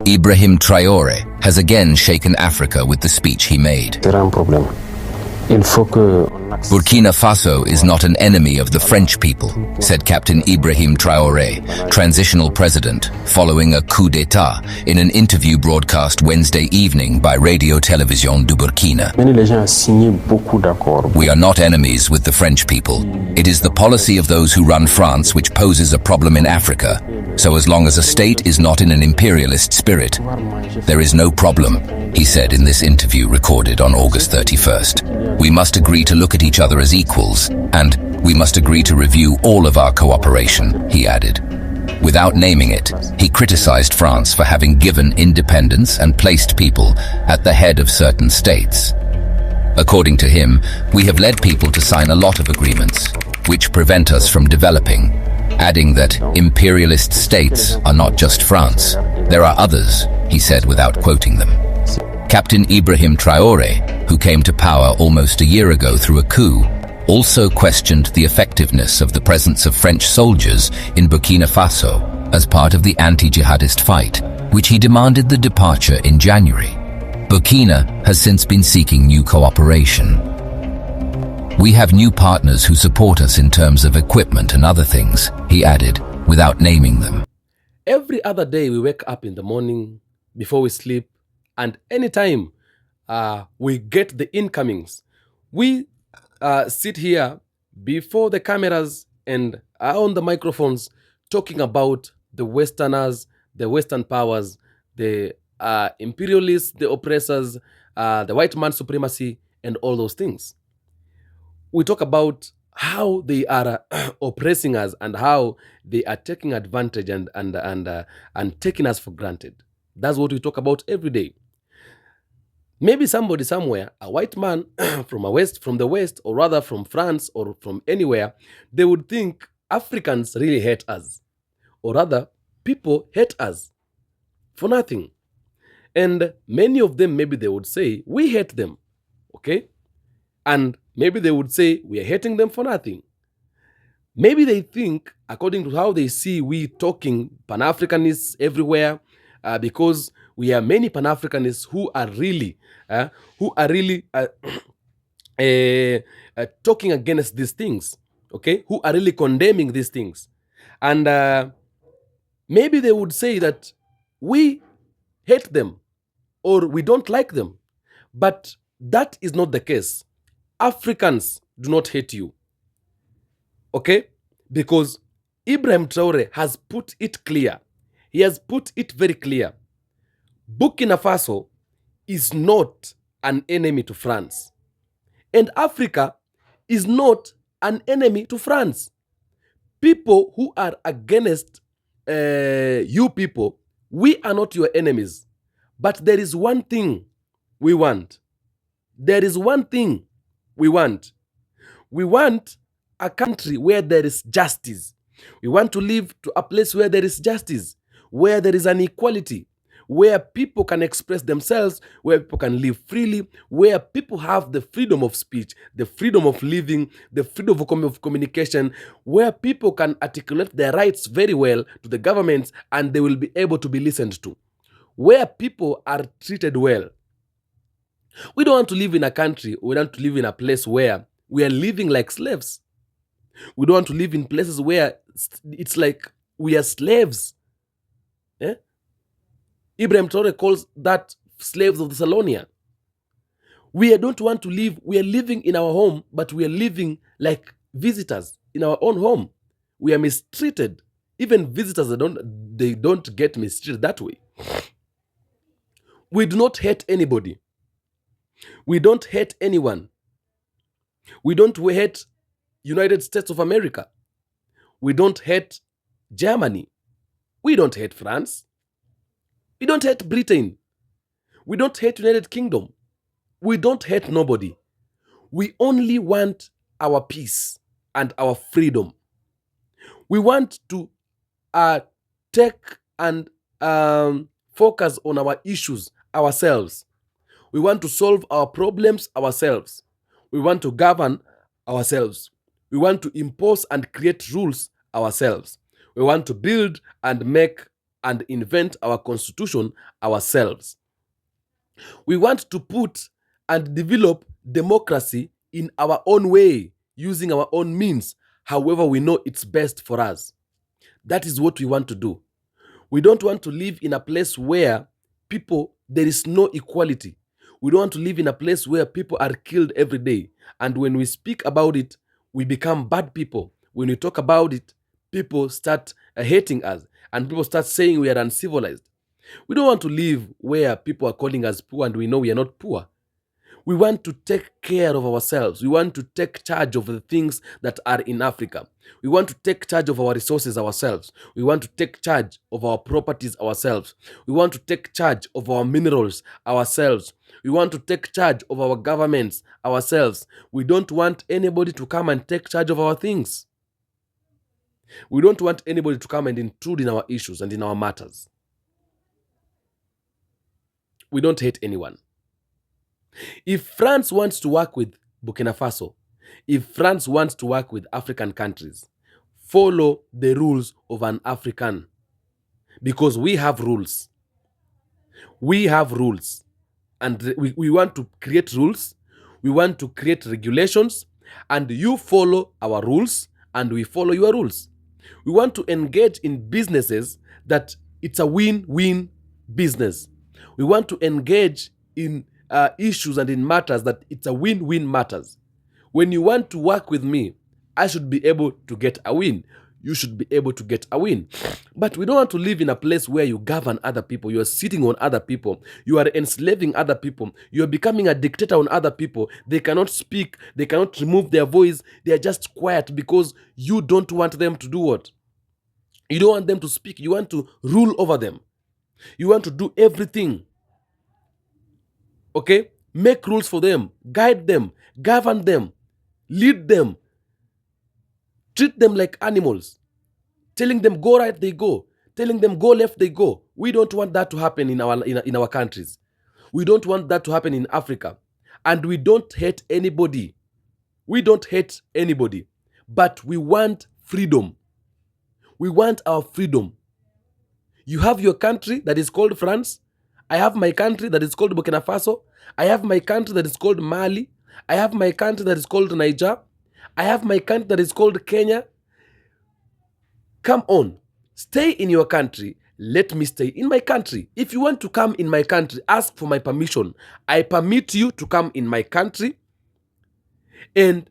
Ibrahim Traore has again shaken Africa with the speech he made. Burkina Faso is not an enemy of the French people, said Captain Ibrahim Traore, transitional president, following a coup d'etat in an interview broadcast Wednesday evening by Radio Télévision du Burkina. We are not enemies with the French people. It is the policy of those who run France which poses a problem in Africa. So as long as a state is not in an imperialist spirit, there is no problem, he said in this interview recorded on August 31st. We must agree to look at each other as equals, and we must agree to review all of our cooperation, he added. Without naming it, he criticized France for having given independence and placed people at the head of certain states. According to him, we have led people to sign a lot of agreements, which prevent us from developing, adding that imperialist states are not just France. There are others, he said without quoting them. Captain Ibrahim Traore, who came to power almost a year ago through a coup, also questioned the effectiveness of the presence of French soldiers in Burkina Faso as part of the anti-jihadist fight, which he demanded the departure in January. Burkina has since been seeking new cooperation. We have new partners who support us in terms of equipment and other things, he added, without naming them. Every other day we wake up in the morning, before we sleep, and anytime we get the incomings, we sit here before the cameras and on the microphones talking about the Westerners, the Western powers, the imperialists, the oppressors, the white man supremacy, and all those things. We talk about how they are oppressing us and how they are taking advantage and taking us for granted. That's what we talk about every day. Maybe somebody somewhere, a white man from the West, or rather from France or from anywhere, they would think Africans really hate us. Or rather, people hate us for nothing. And many of them, maybe they would say, we hate them. Okay? And maybe they would say, we are hating them for nothing. Maybe they think, according to how they see we talking Pan-Africanists everywhere, because we are many Pan-Africanists who are really talking against these things, okay? Who are really condemning these things. And maybe they would say that we hate them or we don't like them. But that is not the case. Africans do not hate you, okay? Because Ibrahim Traore has put it clear. He has put it very clear. Burkina Faso is not an enemy to France. And Africa is not an enemy to France. People who are against you people, we are not your enemies. But there is one thing we want. There is one thing we want. We want a country where there is justice. We want to live to a place where there is justice, where there is an equality, where people can express themselves, where people can live freely, where people have the freedom of speech, the freedom of living, the freedom of communication, where people can articulate their rights very well to the governments and they will be able to be listened to, where people are treated well. We don't want to live in a country, we want to live in a place where we are living like slaves. We don't want to live in places where it's like we are slaves. Eh? Ibrahim Traore calls that slaves of the Salonia. We don't want to live, we are living in our home, but we are living like visitors in our own home. We are mistreated. Even visitors, they don't get mistreated that way. We do not hate anybody. We don't hate anyone. We don't hate United States of America. We don't hate Germany. We don't hate France. We don't hate Britain. We don't hate United Kingdom. We don't hate nobody. We only want our peace and our freedom. We want to take and focus on our issues ourselves. We want to solve our problems ourselves. We want to govern ourselves. We want to impose and create rules ourselves. We want to build and make and invent our constitution ourselves. We want to put and develop democracy in our own way, using our own means, however we know it's best for us. That is what we want to do. We don't want to live in a place where there is no equality. We don't want to live in a place where people are killed every day. And when we speak about it, we become bad people. When we talk about it, people start hating us and people start saying we are uncivilized. We don't want to live where people are calling us poor and we know we are not poor. We want to take care of ourselves. We want to take charge of the things that are in Africa. We want to take charge of our resources ourselves. We want to take charge of our properties ourselves. We want to take charge of our minerals ourselves. We want to take charge of our governments ourselves. We don't want anybody to come and take charge of our things. We don't want anybody to come and intrude in our issues and in our matters. We don't hate anyone. If France wants to work with Burkina Faso, if France wants to work with African countries, follow the rules of an African. Because we have rules. We have rules. And we want to create rules. We want to create regulations. And you follow our rules and we follow your rules. We want to engage in businesses that it's a win-win business. We want to engage in issues and in matters that it's a win-win matters. When you want to work with me, I should be able to get a win. You should be able to get a win. But we don't want to live in a place where you govern other people. You are sitting on other people. You are enslaving other people. You are becoming a dictator on other people. They cannot speak. They cannot remove their voice. They are just quiet because you don't want them to do what? You don't want them to speak. You want to rule over them. You want to do everything. Okay? Make rules for them. Guide them. Govern them. Lead them. Treat them like animals. Telling them go right, they go. Telling them go left, they go. We don't want that to happen in our countries. We don't want that to happen in Africa. And we don't hate anybody. We don't hate anybody. But we want freedom. We want our freedom. You have your country that is called France. I have my country that is called Burkina Faso. I have my country that is called Mali. I have my country that is called Niger. I have my country that is called Kenya. Come on. Stay in your country. Let me stay in my country. If you want to come in my country, ask for my permission. I permit you to come in my country. And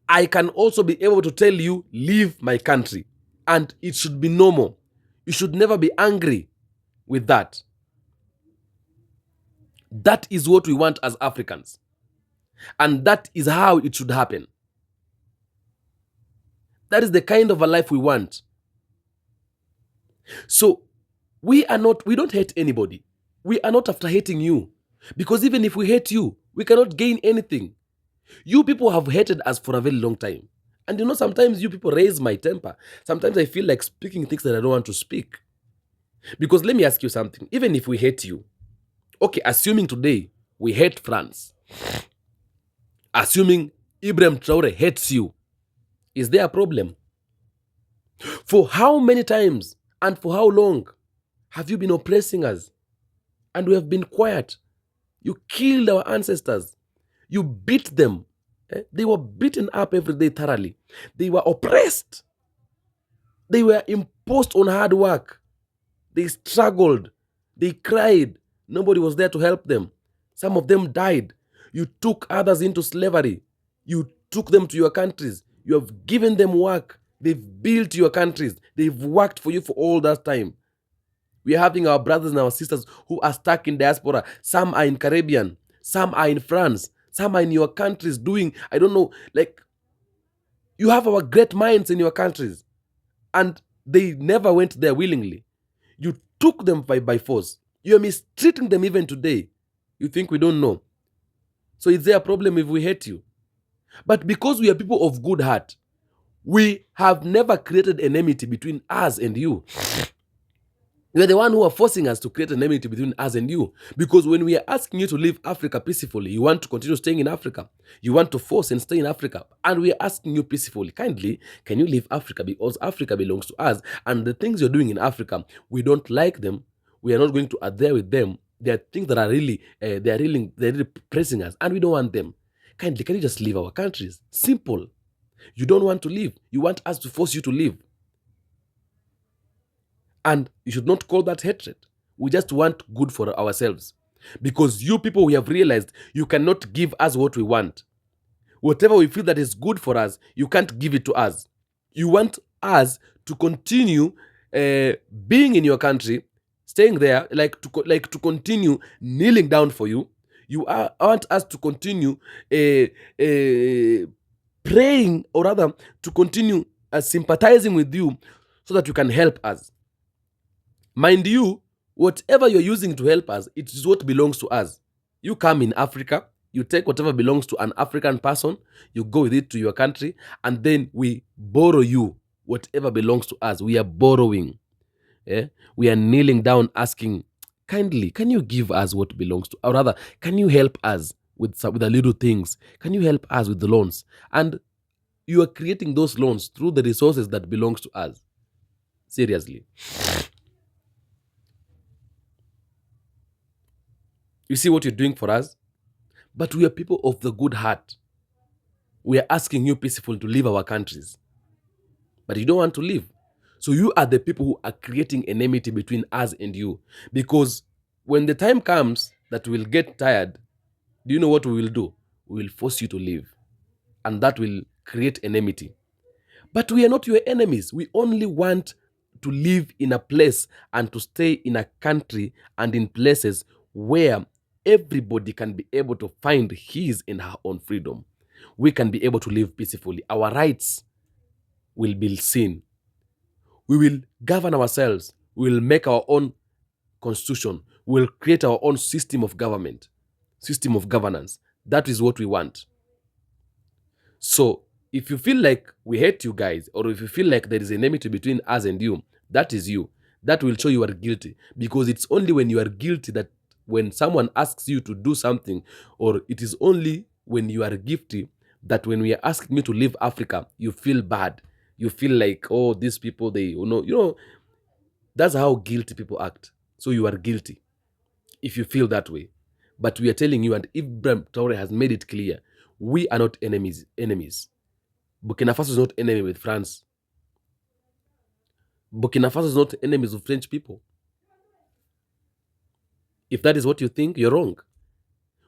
I can also be able to tell you, leave my country. And it should be normal. You should never be angry with that. That is what we want as Africans. And that is how it should happen. That is the kind of a life we want. So we don't hate anybody. We are not after hating you. Because even if we hate you, we cannot gain anything. You people have hated us for a very long time. And you know, sometimes you people raise my temper. Sometimes I feel like speaking things that I don't want to speak. Because let me ask you something. Even if we hate you, okay, assuming today we hate France, assuming Ibrahim Traore hates you, is there a problem? For how many times and for how long have you been oppressing us? And we have been quiet. You killed our ancestors. You beat them. They were beaten up every day thoroughly. They were oppressed. They were imposed on hard work. They struggled. They cried. Nobody was there to help them. Some of them died. You took others into slavery. You took them to your countries. You have given them work. They've built your countries. They've worked for you for all that time. We are having our brothers and our sisters who are stuck in diaspora. Some are in Caribbean. Some are in France. Some are in your countries doing, I don't know, like, you have our great minds in your countries. And they never went there willingly. You took them by force. You are mistreating them even today. You think we don't know. So is there a problem if we hate you? But because we are people of good heart, we have never created enmity between us and you. You're the one who are forcing us to create an enmity between us and you. Because when we are asking you to leave Africa peacefully, you want to continue staying in Africa. You want to force and stay in Africa. And we are asking you peacefully, kindly, can you leave Africa? Because Africa belongs to us. And the things you're doing in Africa, we don't like them. We are not going to adhere with them. There are things that are really, they're really pressing us. And we don't want them. Kindly, can you just leave our countries? Simple. You don't want to leave. You want us to force you to leave. And you should not call that hatred. We just want good for ourselves. Because you people, we have realized you cannot give us what we want. Whatever we feel that is good for us, you can't give it to us. You want us to continue being in your country, staying there, like to continue kneeling down for you. You want us to continue praying, or rather to continue sympathizing with you so that you can help us. Mind you, whatever you're using to help us, it is what belongs to us. You come in Africa, you take whatever belongs to an African person, you go with it to your country, and then we borrow you whatever belongs to us. We are borrowing. Yeah? We are kneeling down asking, kindly, can you give us what belongs to, or rather, can you help us with the little things? Can you help us with the loans? And you are creating those loans through the resources that belongs to us. Seriously. You see what you're doing for us? But we are people of the good heart. We are asking you peacefully to leave our countries. But you don't want to leave. So you are the people who are creating enmity between us and you. Because when the time comes that we'll get tired, do you know what we will do? We will force you to leave. And that will create enmity. But we are not your enemies. We only want to live in a place and to stay in a country and in places where everybody can be able to find his and her own freedom. We can be able to live peacefully. Our rights will be seen. We will govern ourselves. We will make our own constitution. We will create our own system of government, system of governance. That is what we want. So if you feel like we hate you guys, or if you feel like there is an enmity between us and you, that is you. That will show you are guilty. Because it's only when you are guilty that when someone asks you to do something, or it is only when you are guilty that when we are asking you to leave Africa, you feel bad. You feel like, oh, these people, they, you know, that's how guilty people act. So you are guilty if you feel that way. But we are telling you, and Ibrahim Traore has made it clear, we are not enemies. Burkina Faso is not enemy with France. Burkina Faso is not enemies with French people. If that is what you think, you're wrong.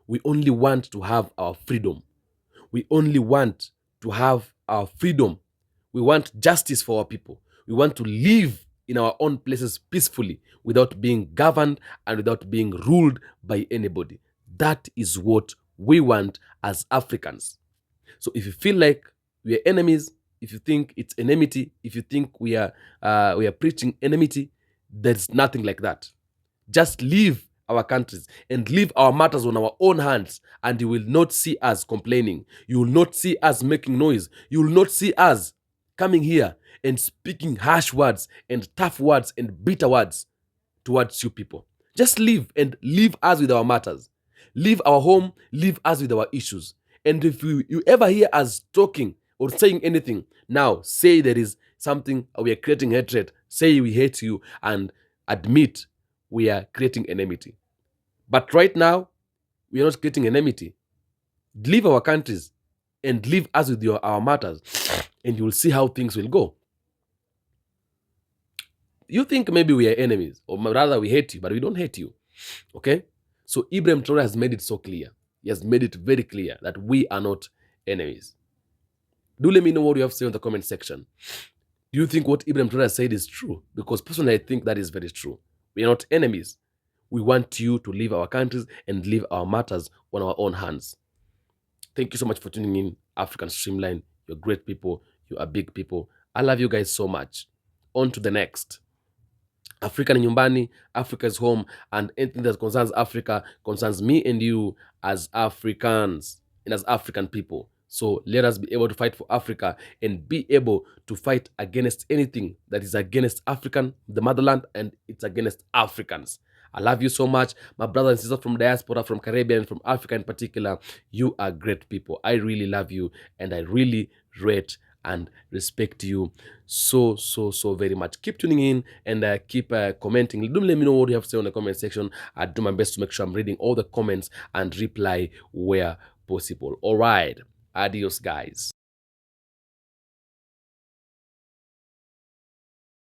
We only want to have our freedom. We only want to have our freedom. We want justice for our people. We want to live in our own places peacefully without being governed and without being ruled by anybody. That is what we want as Africans. So if you feel like we are enemies, if you think it's enmity, if you think we are preaching enmity, there's nothing like that. Just leave our countries and leave our matters on our own hands, and you will not see us complaining. You will not see us making noise. You will not see us coming here and speaking harsh words and tough words and bitter words towards you people. Just leave and leave us with our matters. Leave our home, leave us with our issues. And if you ever hear us talking or saying anything, now say there is something, we are creating hatred, say we hate you, and admit we are creating enmity. But right now, we are not creating enmity. Leave our countries and leave us with our matters, and you will see how things will go. You think maybe we are enemies, or rather we hate you, but we don't hate you. Okay? So Ibrahim Traore has made it so clear. He has made it very clear that we are not enemies. Do let me know what you have to say in the comment section. Do you think what Ibrahim Traore has said is true? Because personally, I think that is very true. We are not enemies. We want you to leave our countries and leave our matters on our own hands. Thank you so much for tuning in, African Streamline. You're great people. You are big people. I love you guys so much. On to the next. Africa ni nyumbani, Africa is home, and anything that concerns Africa concerns me and you as Africans and as African people. So let us be able to fight for Africa and be able to fight against anything that is against the motherland, and it's against Africans. I love you so much, my brothers and sisters from diaspora, from Caribbean, from Africa in particular. You are great people. I really love you, and I really rate and respect you so very much. Keep tuning in and keep commenting. Do let me know what you have to say on the comment section. I do my best to make sure I'm reading all the comments and reply where possible. All right, adios guys.